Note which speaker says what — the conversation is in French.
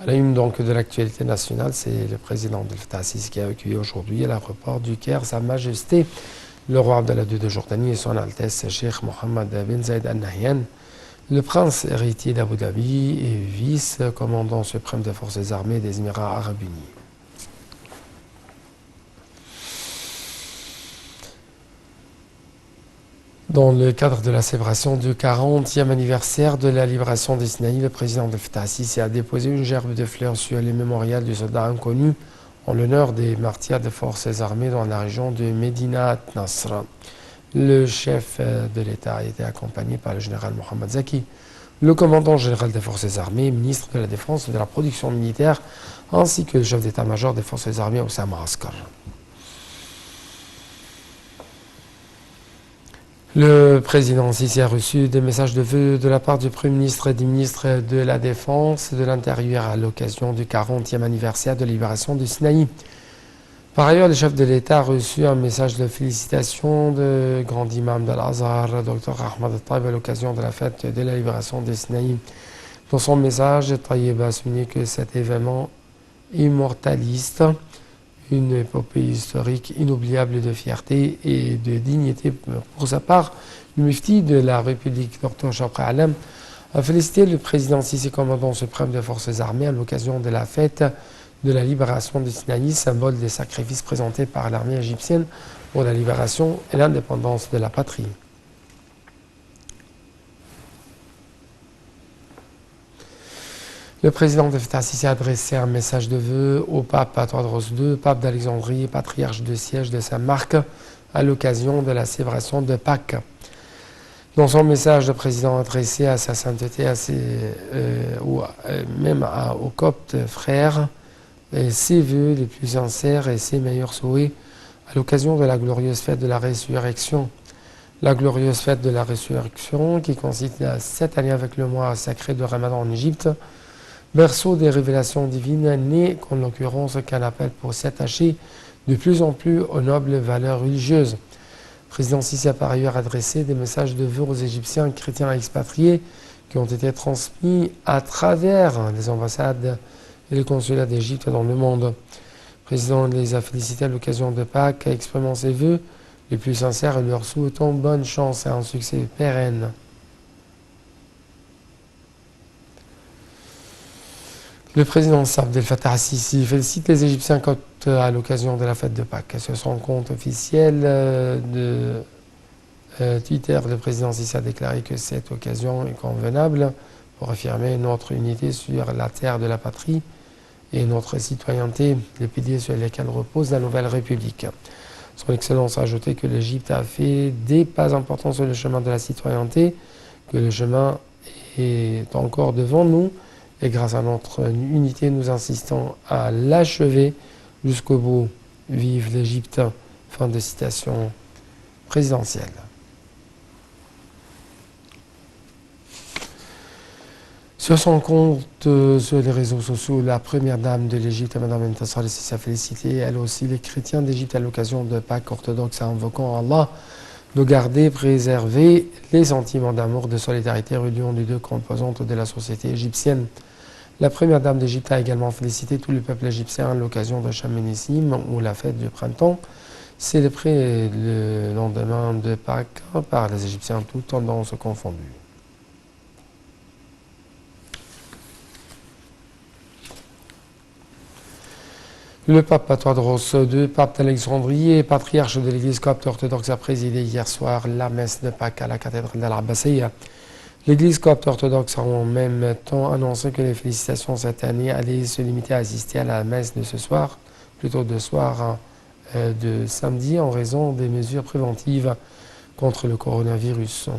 Speaker 1: À la une donc de l'actualité nationale, c'est le président Abdel Fattah al-Sisi qui a accueilli aujourd'hui à l'aéroport du Caire Sa Majesté le roi Abdallah II de Jordanie et son Altesse Cheikh Mohammed bin Zayed Al Nahyan, le prince héritier d'Abu Dhabi et vice-commandant suprême des forces armées des Émirats arabes unis. Dans le cadre de la célébration du 40e anniversaire de la libération du Sinaï, le président Abdel Fattah al-Sisi a déposé une gerbe de fleurs sur les mémorials du soldat inconnu en l'honneur des martyrs des forces armées dans la région de Medina Nasr. Le chef de l'État a été accompagné par le général Mohamed Zaki, le commandant général des forces armées, ministre de la Défense et de la production militaire, ainsi que le chef d'état-major des forces armées Oussama Askar. Le président Sisi a reçu des messages de vœux de la part du Premier ministre et du ministre de la Défense et de l'Intérieur à l'occasion du 40e anniversaire de la libération du Sinaï. Par ailleurs, le chef de l'État a reçu un message de félicitations du grand imam d'Al-Azhar, Dr Ahmad Al-Taïb, à l'occasion de la fête de la libération du Sinaï. Dans son message, Taïeb a souligné que cet événement immortaliste, une épopée historique inoubliable de fierté et de dignité pour sa part, le mufti de la République, Dr Shawqi Alam, a félicité le président Sisi, commandant suprême des forces armées, à l'occasion de la fête de la libération du Sinaï, symbole des sacrifices présentés par l'armée égyptienne pour la libération et l'indépendance de la patrie. Le président Abdel Fattah al-Sisi a adressé un message de vœux au pape Théodore II, pape d'Alexandrie et patriarche de siège de Saint-Marc, à l'occasion de la célébration de Pâques. Dans son message, le président a adressé à sa sainteté, aux coptes frères, ses vœux les plus sincères et ses meilleurs souhaits à l'occasion de la glorieuse fête de la résurrection. La glorieuse fête de la résurrection qui consiste cette année avec le mois sacré de Ramadan en Égypte, berceau des révélations divines, né qu'en l'occurrence qu'un appel pour s'attacher de plus en plus aux nobles valeurs religieuses. Le président Sisi a par ailleurs adressé des messages de vœux aux Égyptiens chrétiens expatriés qui ont été transmis à travers les ambassades et les consulats d'Égypte dans le monde. Le président les a félicités à l'occasion de Pâques, exprimant ses vœux les plus sincères et leur souhaitant bonne chance et un succès pérenne. Le président Abdel Fattah al-Sisi félicite les Égyptiens coptes à l'occasion de la fête de Pâques. Sur son compte officiel de Twitter, le président Sisi a déclaré que cette occasion est convenable pour affirmer notre unité sur la terre de la patrie et notre citoyenneté, les piliers sur lesquels repose la nouvelle République. Son Excellence a ajouté que l'Égypte a fait des pas importants sur le chemin de la citoyenneté, que le chemin est encore devant nous, et grâce à notre unité, nous insistons à l'achever jusqu'au bout. Vive l'Égypte. Fin de citation présidentielle. Sur son compte sur les réseaux sociaux, la première dame de l'Égypte, Mme Intasar al-Sisi, a félicité elle aussi les chrétiens d'Égypte à l'occasion de Pâques orthodoxes, invoquant Allah de garder, préserver les sentiments d'amour, de solidarité reliant les deux composantes de la société égyptienne. La première dame d'Égypte a également félicité tout le peuple égyptien à l'occasion de Chaminissim, ou la fête du printemps, célébrée le lendemain de Pâques par les Égyptiens, toutes tendances confondues. Le pape Théodore II, pape d'Alexandrie et patriarche de l'Église copte orthodoxe, a présidé hier soir la messe de Pâques à la cathédrale d'Al-Abbasiyya. L'Église copte orthodoxe a en même temps annoncé que les félicitations cette année allaient se limiter à assister à la messe de ce soir, plutôt de soir de samedi, en raison des mesures préventives contre le coronavirus.